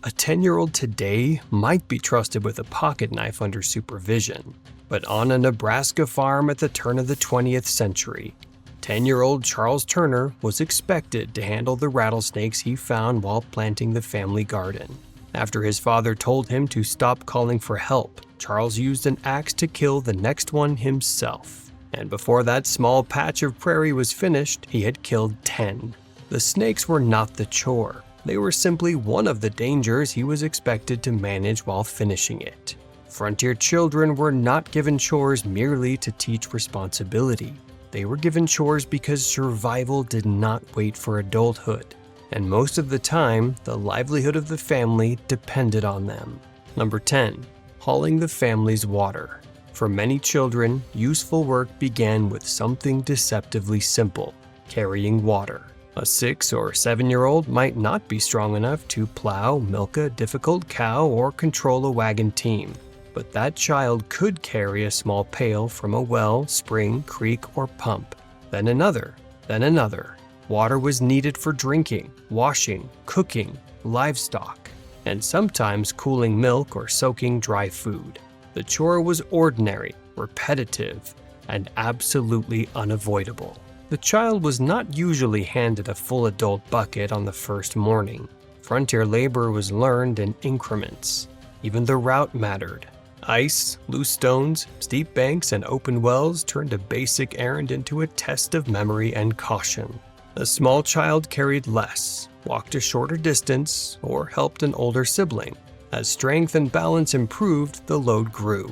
A 10-year-old today might be trusted with a pocket knife under supervision, but on a Nebraska farm at the turn of the 20th century, 10-year-old Charles Turner was expected to handle the rattlesnakes he found while planting the family garden. After his father told him to stop calling for help, Charles used an axe to kill the next one himself. And before that small patch of prairie was finished, he had killed 10. The snakes were not the chore. They were simply one of the dangers he was expected to manage while finishing it. Frontier children were not given chores merely to teach responsibility. They were given chores because survival did not wait for adulthood, and most of the time, the livelihood of the family depended on them. Number 10. Hauling the family's water. For many children, useful work began with something deceptively simple: carrying water. A 6 or 7-year-old might not be strong enough to plow, milk a difficult cow, or control a wagon team, but that child could carry a small pail from a well, spring, creek, or pump. Then another, then another. Water was needed for drinking, washing, cooking, livestock, and sometimes cooling milk or soaking dry food. The chore was ordinary, repetitive, and absolutely unavoidable. The child was not usually handed a full adult bucket on the first morning. Frontier labor was learned in increments. Even the route mattered. Ice, loose stones, steep banks, and open wells turned a basic errand into a test of memory and caution. A small child carried less, walked a shorter distance, or helped an older sibling. As strength and balance improved, the load grew.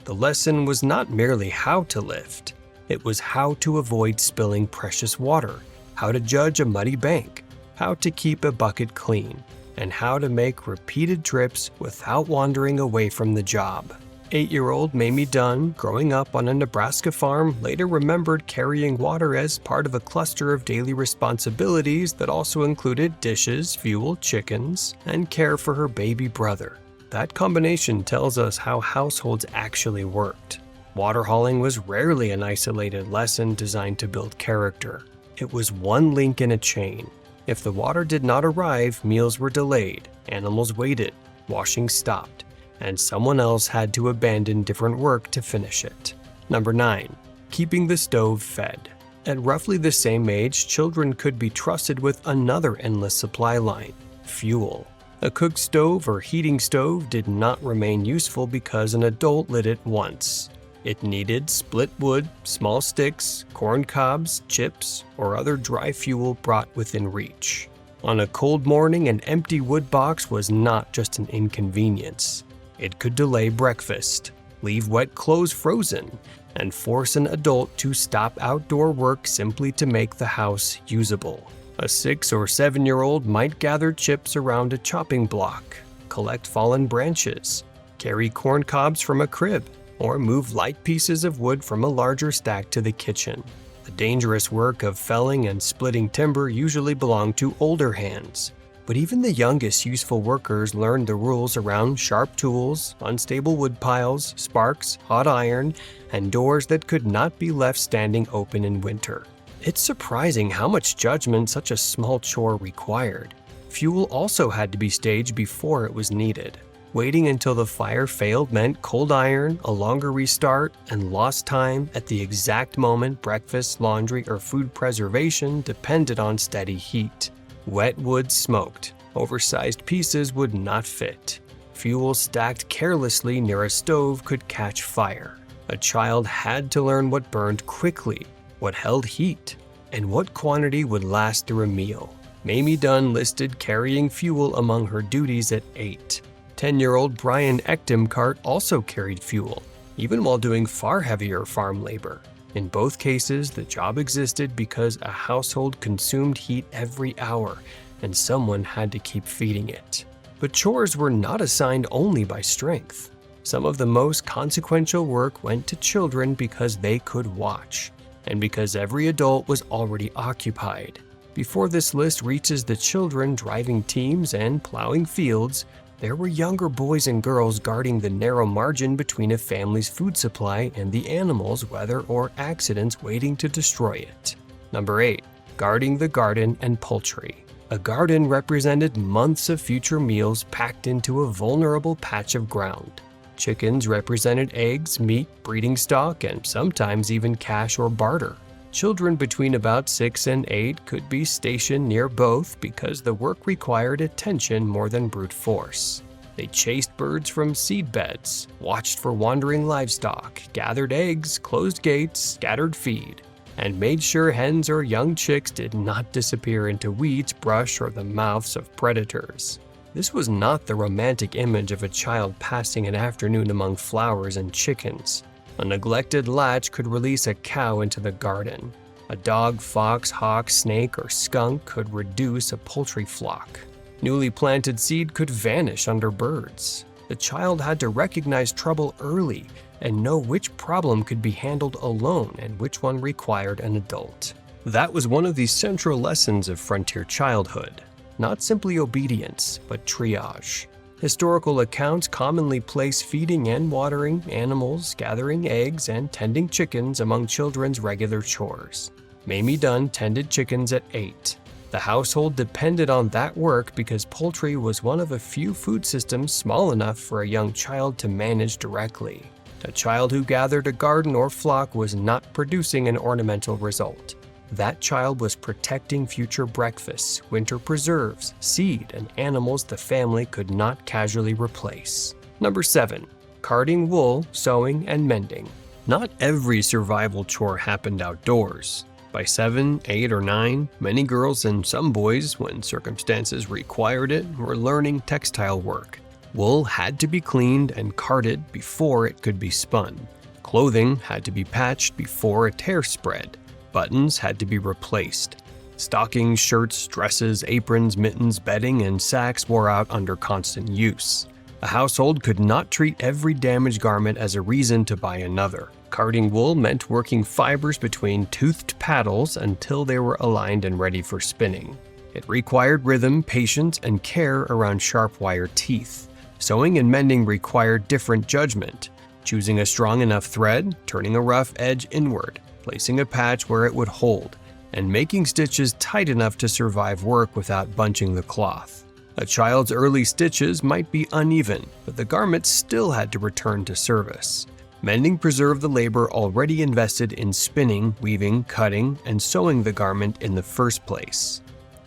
The lesson was not merely how to lift. It was how to avoid spilling precious water, how to judge a muddy bank, how to keep a bucket clean, and how to make repeated trips without wandering away from the job. 8-year-old Mamie Dunne, growing up on a Nebraska farm, later remembered carrying water as part of a cluster of daily responsibilities that also included dishes, fuel, chickens, and care for her baby brother. That combination tells us how households actually worked. Water hauling was rarely an isolated lesson designed to build character. It was one link in a chain. If the water did not arrive, meals were delayed, animals waited, washing stopped, and someone else had to abandon different work to finish it. Number 9. Keeping the stove fed. At roughly the same age, children could be trusted with another endless supply line: fuel. A cook stove or heating stove did not remain useful because an adult lit it once. It needed split wood, small sticks, corn cobs, chips, or other dry fuel brought within reach. On a cold morning, an empty wood box was not just an inconvenience. It could delay breakfast, leave wet clothes frozen, and force an adult to stop outdoor work simply to make the house usable. A 6 or 7-year-old might gather chips around a chopping block, collect fallen branches, carry corn cobs from a crib, or move light pieces of wood from a larger stack to the kitchen. The dangerous work of felling and splitting timber usually belonged to older hands, but even the youngest useful workers learned the rules around sharp tools, unstable wood piles, sparks, hot iron, and doors that could not be left standing open in winter. It's surprising how much judgment such a small chore required. Fuel also had to be staged before it was needed. Waiting until the fire failed meant cold iron, a longer restart, and lost time at the exact moment breakfast, laundry, or food preservation depended on steady heat. Wet wood smoked. Oversized pieces would not fit. Fuel stacked carelessly near a stove could catch fire. A child had to learn what burned quickly, what held heat, and what quantity would last through a meal. Mamie Dunne listed carrying fuel among her duties at 8. 10-year-old Bryan Echtemkardt also carried fuel, even while doing far heavier farm labor. In both cases, the job existed because a household consumed heat every hour, and someone had to keep feeding it. But chores were not assigned only by strength. Some of the most consequential work went to children because they could watch, and because every adult was already occupied. Before this list reaches the children driving teams and plowing fields, there were younger boys and girls guarding the narrow margin between a family's food supply and the animals, weather, or accidents waiting to destroy it. Number 8. Guarding the garden and poultry. A garden represented months of future meals packed into a vulnerable patch of ground. Chickens represented eggs, meat, breeding stock, and sometimes even cash or barter. Children between about 6 and 8 could be stationed near both because the work required attention more than brute force. They chased birds from seed beds, watched for wandering livestock, gathered eggs, closed gates, scattered feed, and made sure hens or young chicks did not disappear into weeds, brush, or the mouths of predators. This was not the romantic image of a child passing an afternoon among flowers and chickens. A neglected latch could release a cow into the garden. A dog, fox, hawk, snake, or skunk could reduce a poultry flock. Newly planted seed could vanish under birds. The child had to recognize trouble early and know which problem could be handled alone and which one required an adult. That was one of the central lessons of frontier childhood. Not simply obedience, but triage. Historical accounts commonly place feeding and watering animals, gathering eggs, and tending chickens among children's regular chores. Mamie Dunne tended chickens at 8. The household depended on that work because poultry was one of a few food systems small enough for a young child to manage directly. A child who gathered a garden or flock was not producing an ornamental result. That child was protecting future breakfasts, winter preserves, seed, and animals the family could not casually replace. Number 7. Carding wool, sewing, and mending. Not every survival chore happened outdoors. By 7, 8, or 9, many girls and some boys, when circumstances required it, were learning textile work. Wool had to be cleaned and carded before it could be spun. Clothing had to be patched before a tear spread. Buttons had to be replaced. Stockings, shirts, dresses, aprons, mittens, bedding, and sacks wore out under constant use. A household could not treat every damaged garment as a reason to buy another. Carding wool meant working fibers between toothed paddles until they were aligned and ready for spinning. It required rhythm, patience, and care around sharp wire teeth. Sewing and mending required different judgment, choosing a strong enough thread, turning a rough edge inward, placing a patch where it would hold, and making stitches tight enough to survive work without bunching the cloth. A child's early stitches might be uneven, but the garment still had to return to service. Mending preserved the labor already invested in spinning, weaving, cutting, and sewing the garment in the first place.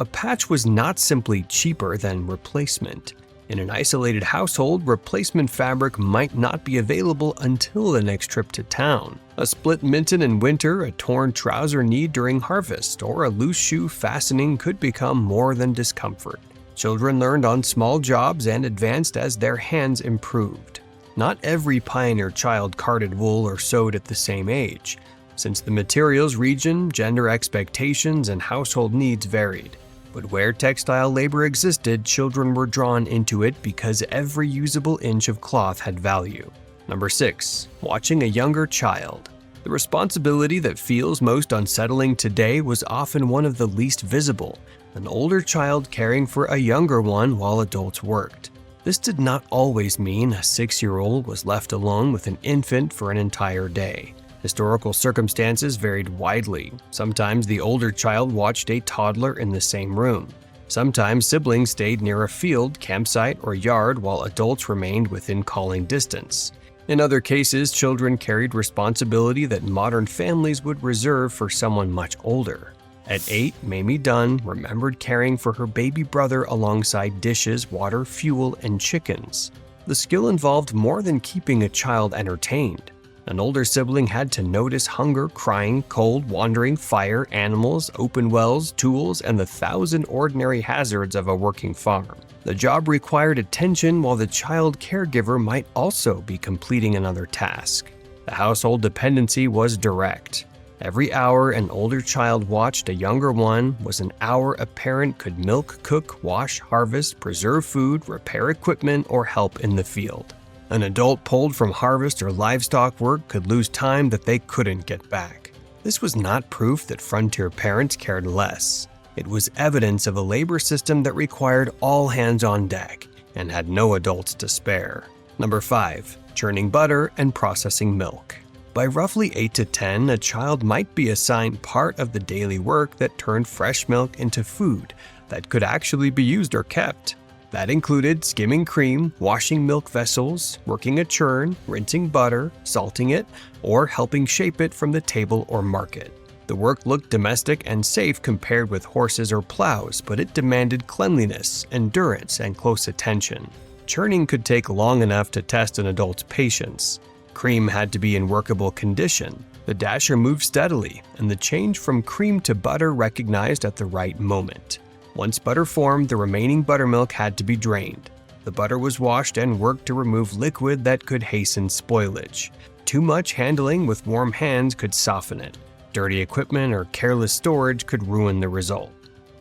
A patch was not simply cheaper than replacement. In an isolated household, replacement fabric might not be available until the next trip to town. A split mitten in winter, a torn trouser knee during harvest, or a loose shoe fastening could become more than discomfort. Children learned on small jobs and advanced as their hands improved. Not every pioneer child carded wool or sewed at the same age, since the materials, region, gender expectations, and household needs varied. But where textile labor existed, children were drawn into it because every usable inch of cloth had value. Number 6. Watching a younger child. The responsibility that feels most unsettling today was often one of the least visible, an older child caring for a younger one while adults worked. This did not always mean a 6-year-old was left alone with an infant for an entire day. Historical circumstances varied widely. Sometimes the older child watched a toddler in the same room. Sometimes siblings stayed near a field, campsite, or yard while adults remained within calling distance. In other cases, children carried responsibility that modern families would reserve for someone much older. At 8, Mamie Dunne remembered caring for her baby brother alongside dishes, water, fuel, and chickens. The skill involved more than keeping a child entertained. An older sibling had to notice hunger, crying, cold, wandering, fire, animals, open wells, tools, and the 1,000 ordinary hazards of a working farm. The job required attention while the child caregiver might also be completing another task. The household dependency was direct. Every hour an older child watched a younger one was an hour a parent could milk, cook, wash, harvest, preserve food, repair equipment, or help in the field. An adult pulled from harvest or livestock work could lose time that they couldn't get back. This was not proof that frontier parents cared less. It was evidence of a labor system that required all hands on deck and had no adults to spare. Number 5. Churning butter and processing milk. By roughly 8 to 10, a child might be assigned part of the daily work that turned fresh milk into food, that could actually be used or kept. That included skimming cream, washing milk vessels, working a churn, rinsing butter, salting it, or helping shape it from the table or market. The work looked domestic and safe compared with horses or plows, but it demanded cleanliness, endurance, and close attention. Churning could take long enough to test an adult's patience. Cream had to be in workable condition. The dasher moved steadily, and the change from cream to butter recognized at the right moment. Once butter formed, the remaining buttermilk had to be drained. The butter was washed and worked to remove liquid that could hasten spoilage. Too much handling with warm hands could soften it. Dirty equipment or careless storage could ruin the result.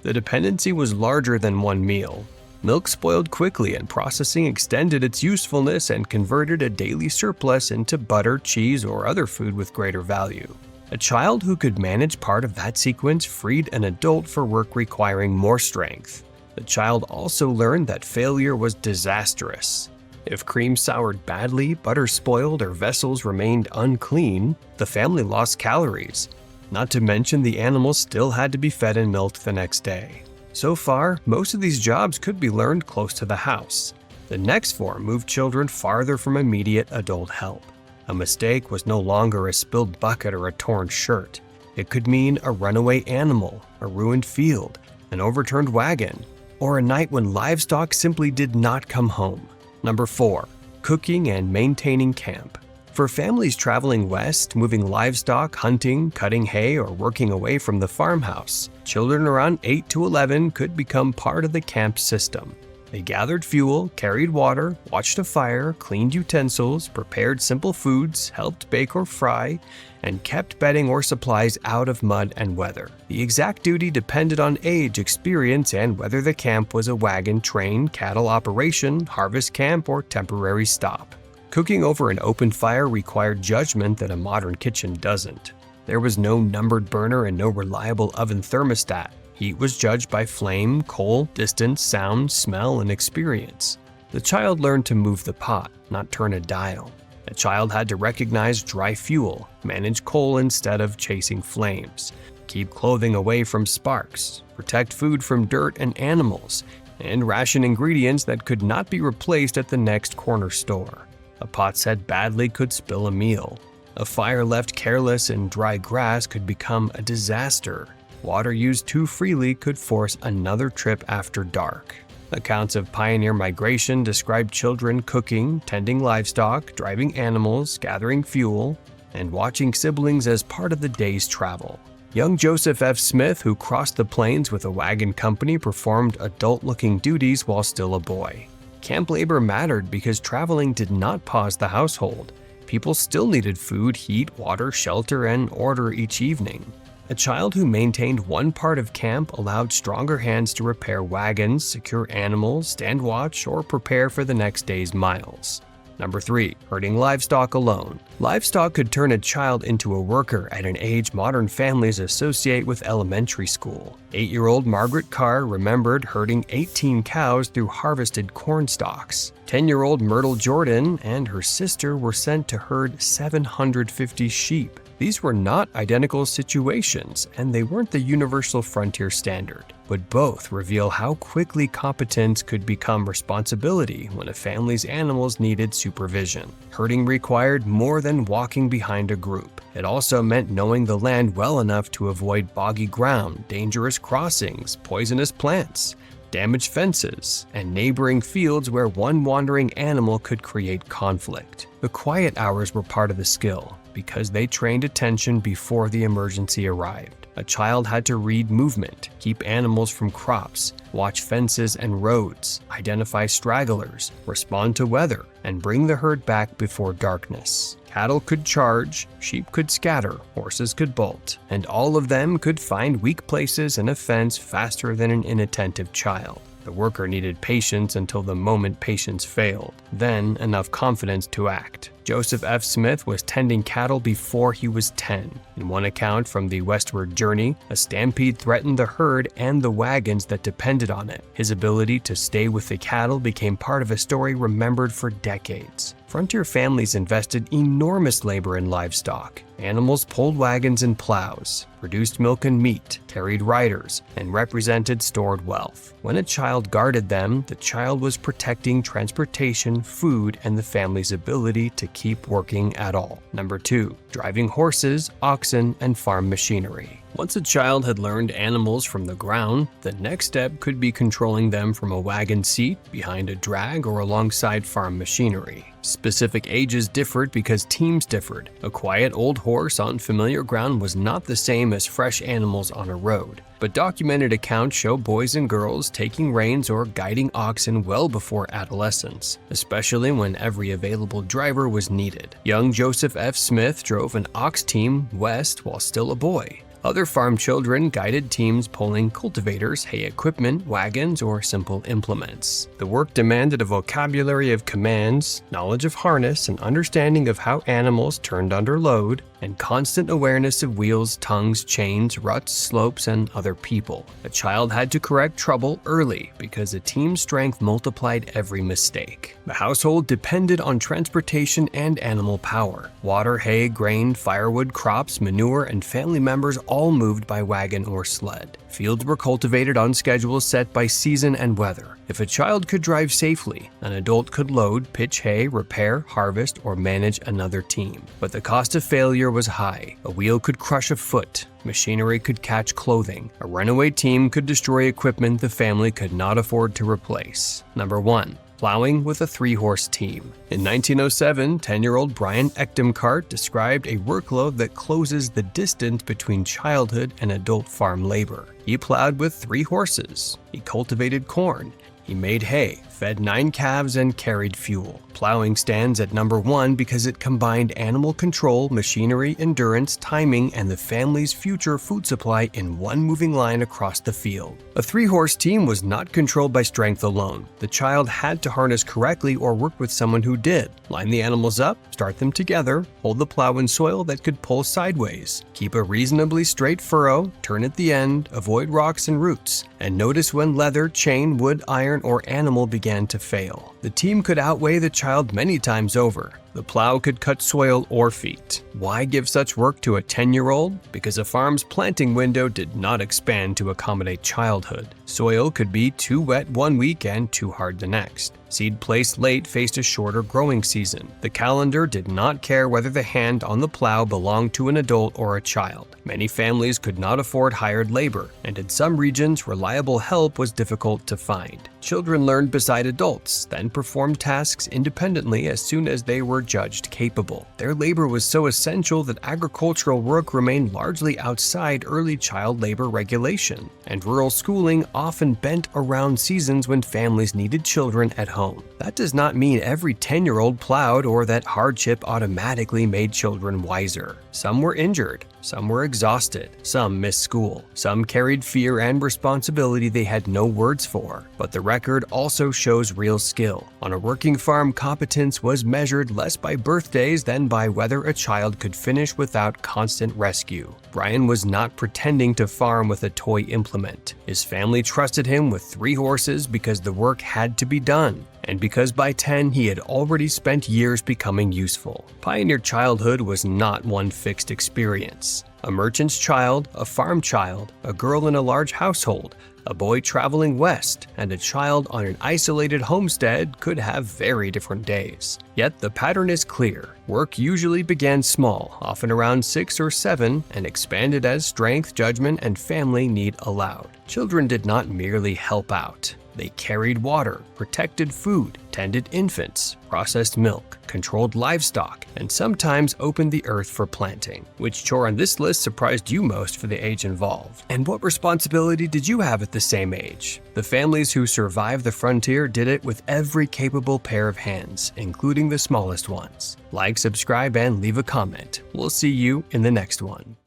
The dependency was larger than one meal. Milk spoiled quickly, and processing extended its usefulness and converted a daily surplus into butter, cheese, or other food with greater value. A child who could manage part of that sequence freed an adult for work requiring more strength. The child also learned that failure was disastrous. If cream soured badly, butter spoiled, or vessels remained unclean, the family lost calories. Not to mention the animals still had to be fed and milked the next day. So far, most of these jobs could be learned close to the house. The next form moved children farther from immediate adult help. A mistake was no longer a spilled bucket or a torn shirt. It could mean a runaway animal, a ruined field, an overturned wagon, or a night when livestock simply did not come home. Number 4. Cooking and maintaining camp. For families traveling west, moving livestock, hunting, cutting hay, or working away from the farmhouse, children around 8 to 11 could become part of the camp system. They gathered fuel, carried water, watched a fire, cleaned utensils, prepared simple foods, helped bake or fry, and kept bedding or supplies out of mud and weather. The exact duty depended on age, experience, and whether the camp was a wagon, train, cattle operation, harvest camp, or temporary stop. Cooking over an open fire required judgment that a modern kitchen doesn't. There was no numbered burner and no reliable oven thermostat. Heat was judged by flame, coal, distance, sound, smell, and experience. The child learned to move the pot, not turn a dial. A child had to recognize dry fuel, manage coal instead of chasing flames, keep clothing away from sparks, protect food from dirt and animals, and ration ingredients that could not be replaced at the next corner store. A pot set badly could spill a meal. A fire left careless in dry grass could become a disaster. Water used too freely could force another trip after dark. Accounts of pioneer migration describe children cooking, tending livestock, driving animals, gathering fuel, and watching siblings as part of the day's travel. Young Joseph F. Smith, who crossed the plains with a wagon company, performed adult-looking duties while still a boy. Camp labor mattered because traveling did not pause the household. People still needed food, heat, water, shelter, and order each evening. A child who maintained one part of camp allowed stronger hands to repair wagons, secure animals, stand watch, or prepare for the next day's miles. Number 3. Herding livestock alone. Livestock could turn a child into a worker at an age modern families associate with elementary school. 8-year-old Margaret Carr remembered herding 18 cows through harvested corn stalks. 10-year-old Myrtle Jordan and her sister were sent to herd 750 sheep. These were not identical situations, and they weren't the universal frontier standard, but both reveal how quickly competence could become responsibility when a family's animals needed supervision. Herding required more than walking behind a group. It also meant knowing the land well enough to avoid boggy ground, dangerous crossings, poisonous plants, damaged fences, and neighboring fields where one wandering animal could create conflict. The quiet hours were part of the skill, because they trained attention before the emergency arrived. A child had to read movement, keep animals from crops, watch fences and roads, identify stragglers, respond to weather, and bring the herd back before darkness. Cattle could charge, sheep could scatter, horses could bolt, and all of them could find weak places in a fence faster than an inattentive child. The worker needed patience until the moment patience failed, then enough confidence to act. Joseph F. Smith was tending cattle before he was 10. In one account from the westward journey, a stampede threatened the herd and the wagons that depended on it. His ability to stay with the cattle became part of a story remembered for decades. Frontier families invested enormous labor in livestock. Animals pulled wagons and plows, produced milk and meat, carried riders, and represented stored wealth. When a child guarded them, the child was protecting transportation, food, and the family's ability to keep working at all. Number 2. Driving horses, oxen, and farm machinery. Once a child had learned animals from the ground, the next step could be controlling them from a wagon seat, behind a drag, or alongside farm machinery. Specific ages differed because teams differed. A quiet old horse on familiar ground was not the same as fresh animals on a road, but documented accounts show boys and girls taking reins or guiding oxen well before adolescence, especially when every available driver was needed. Young Joseph F. Smith drove an ox team west while still a boy. Other farm children guided teams pulling cultivators, hay equipment, wagons, or simple implements. The work demanded a vocabulary of commands, knowledge of harness, and understanding of how animals turned under load, and constant awareness of wheels, tongues, chains, ruts, slopes, and other people. A child had to correct trouble early because a team's strength multiplied every mistake. The household depended on transportation and animal power. Water, hay, grain, firewood, crops, manure, and family members all moved by wagon or sled. Fields were cultivated on schedules set by season and weather. If a child could drive safely, an adult could load, pitch hay, repair, harvest, or manage another team. But the cost of failure was high. A wheel could crush a foot. Machinery could catch clothing. A runaway team could destroy equipment the family could not afford to replace. Number 1. Plowing with a 3-horse team. In 1907, 10-year-old Bryan Echtemkardt described a workload that closes the distance between childhood and adult farm labor. He plowed with 3 horses. He cultivated corn. He made hay, fed 9 calves, and carried fuel. Plowing stands at number 1 because it combined animal control, machinery, endurance, timing, and the family's future food supply in one moving line across the field. A 3-horse team was not controlled by strength alone. The child had to harness correctly or work with someone who did. Line the animals up, start them together, hold the plow in soil that could pull sideways, keep a reasonably straight furrow, turn at the end, avoid rocks and roots, and notice when leather, chain, wood, iron, or animal began to fail. The team could outweigh the child many times over. The plow could cut soil or feet. Why give such work to a 10-year-old? Because a farm's planting window did not expand to accommodate childhood. Soil could be too wet one week and too hard the next. Seed placed late faced a shorter growing season. The calendar did not care whether the hand on the plow belonged to an adult or a child. Many families could not afford hired labor, and in some regions, reliable help was difficult to find. Children learned beside adults, then performed tasks independently as soon as they were judged capable. Their labor was so essential that agricultural work remained largely outside early child labor regulation, and rural schooling often bent around seasons when families needed children at home. That does not mean every 10-year-old plowed or that hardship automatically made children wiser. Some were injured, some were exhausted, some missed school, some carried fear and responsibility they had no words for. But the record also shows real skill. On a working farm, competence was measured less by birthdays than by whether a child could finish without constant rescue. Bryan was not pretending to farm with a toy implement. His family trusted him with 3 horses because the work had to be done, and because by 10 he had already spent years becoming useful. Pioneer childhood was not one fixed experience. A merchant's child, a farm child, a girl in a large household, a boy traveling west, and a child on an isolated homestead could have very different days. Yet the pattern is clear. Work usually began small, often around 6 or 7, and expanded as strength, judgment, and family need allowed. Children did not merely help out. They carried water, protected food, tended infants, processed milk, controlled livestock, and sometimes opened the earth for planting. Which chore on this list surprised you most for the age involved? And what responsibility did you have at the same age? The families who survived the frontier did it with every capable pair of hands, including the smallest ones. Like, subscribe, and leave a comment. We'll see you in the next one.